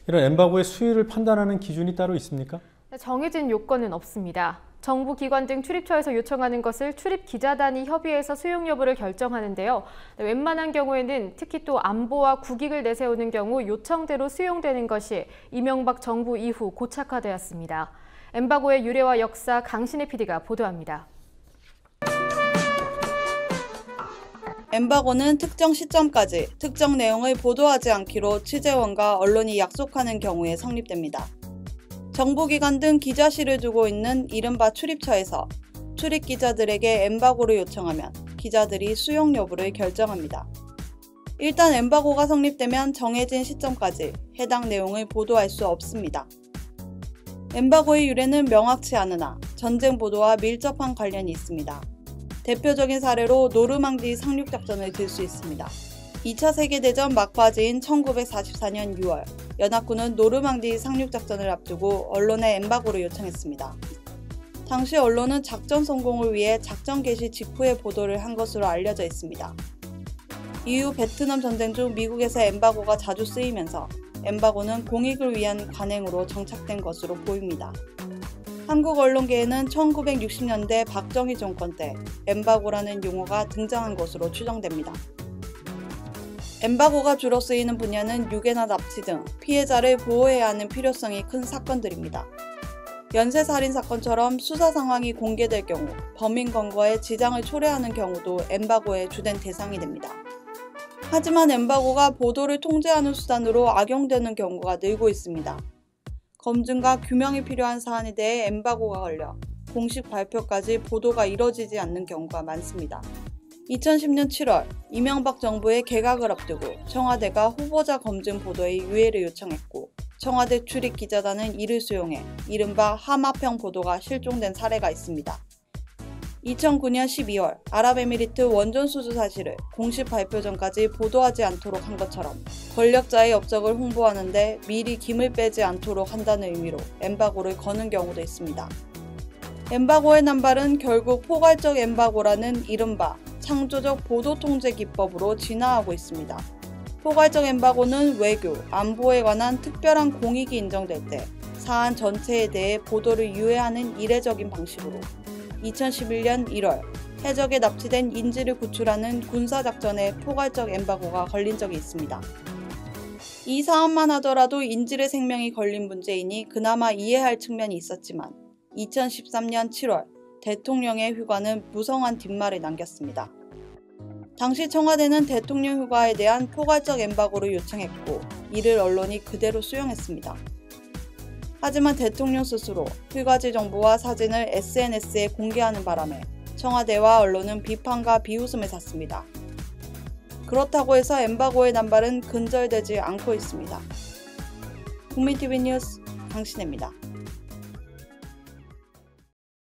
이런 엠바고의 수위를 판단하는 기준이 따로 있습니까? 정해진 요건은 없습니다. 정부 기관 등 출입처에서 요청하는 것을 출입 기자단이 협의해서 수용 여부를 결정하는데요. 웬만한 경우에는 특히 또 안보와 국익을 내세우는 경우 요청대로 수용되는 것이 이명박 정부 이후 고착화되었습니다. 엠바고의 유래와 역사 강신혜 PD가 보도합니다. 엠바고는 특정 시점까지 특정 내용을 보도하지 않기로 취재원과 언론이 약속하는 경우에 성립됩니다. 정부기관 등 기자실을 두고 있는 이른바 출입처에서 출입 기자들에게 엠바고를 요청하면 기자들이 수용 여부를 결정합니다. 일단 엠바고가 성립되면 정해진 시점까지 해당 내용을 보도할 수 없습니다. 엠바고의 유래는 명확치 않으나 전쟁 보도와 밀접한 관련이 있습니다. 대표적인 사례로 노르망디 상륙작전을 들 수 있습니다. 2차 세계대전 막바지인 1944년 6월, 연합군은 노르망디 상륙작전을 앞두고 언론에 엠바고를 요청했습니다. 당시 언론은 작전 성공을 위해 작전 개시 직후에 보도를 한 것으로 알려져 있습니다. 이후 베트남 전쟁 중 미국에서 엠바고가 자주 쓰이면서 엠바고는 공익을 위한 관행으로 정착된 것으로 보입니다. 한국 언론계에는 1960년대 박정희 정권 때 엠바고라는 용어가 등장한 것으로 추정됩니다. 엠바고가 주로 쓰이는 분야는 유괴나 납치 등 피해자를 보호해야 하는 필요성이 큰 사건들입니다. 연쇄살인 사건처럼 수사 상황이 공개될 경우 범인 검거에 지장을 초래하는 경우도 엠바고의 주된 대상이 됩니다. 하지만 엠바고가 보도를 통제하는 수단으로 악용되는 경우가 늘고 있습니다. 검증과 규명이 필요한 사안에 대해 엠바고가 걸려 공식 발표까지 보도가 이뤄지지 않는 경우가 많습니다. 2010년 7월 이명박 정부의 개각을 앞두고 청와대가 후보자 검증 보도의 유예를 요청했고 청와대 출입 기자단은 이를 수용해 이른바 하마평 보도가 실종된 사례가 있습니다. 2009년 12월 아랍에미리트 원전 수주 사실을 공식 발표 전까지 보도하지 않도록 한 것처럼 권력자의 업적을 홍보하는데 미리 김을 빼지 않도록 한다는 의미로 엠바고를 거는 경우도 있습니다. 엠바고의 남발은 결국 포괄적 엠바고라는 이른바 창조적 보도 통제 기법으로 진화하고 있습니다. 포괄적 엠바고는 외교, 안보에 관한 특별한 공익이 인정될 때 사안 전체에 대해 보도를 유예하는 이례적인 방식으로 2011년 1월 해적에 납치된 인질을 구출하는 군사작전에 포괄적 엠바고가 걸린 적이 있습니다. 이 사안만 하더라도 인질의 생명이 걸린 문제이니 그나마 이해할 측면이 있었지만 2013년 7월 대통령의 휴가는 무성한 뒷말을 남겼습니다. 당시 청와대는 대통령 휴가에 대한 포괄적 엠바고를 요청했고 이를 언론이 그대로 수용했습니다. 하지만 대통령 스스로 휴가지 정보와 사진을 SNS에 공개하는 바람에 청와대와 언론은 비판과 비웃음을 샀습니다. 그렇다고 해서 엠바고의 남발은 근절되지 않고 있습니다. 국민TV 뉴스 강신혜입니다.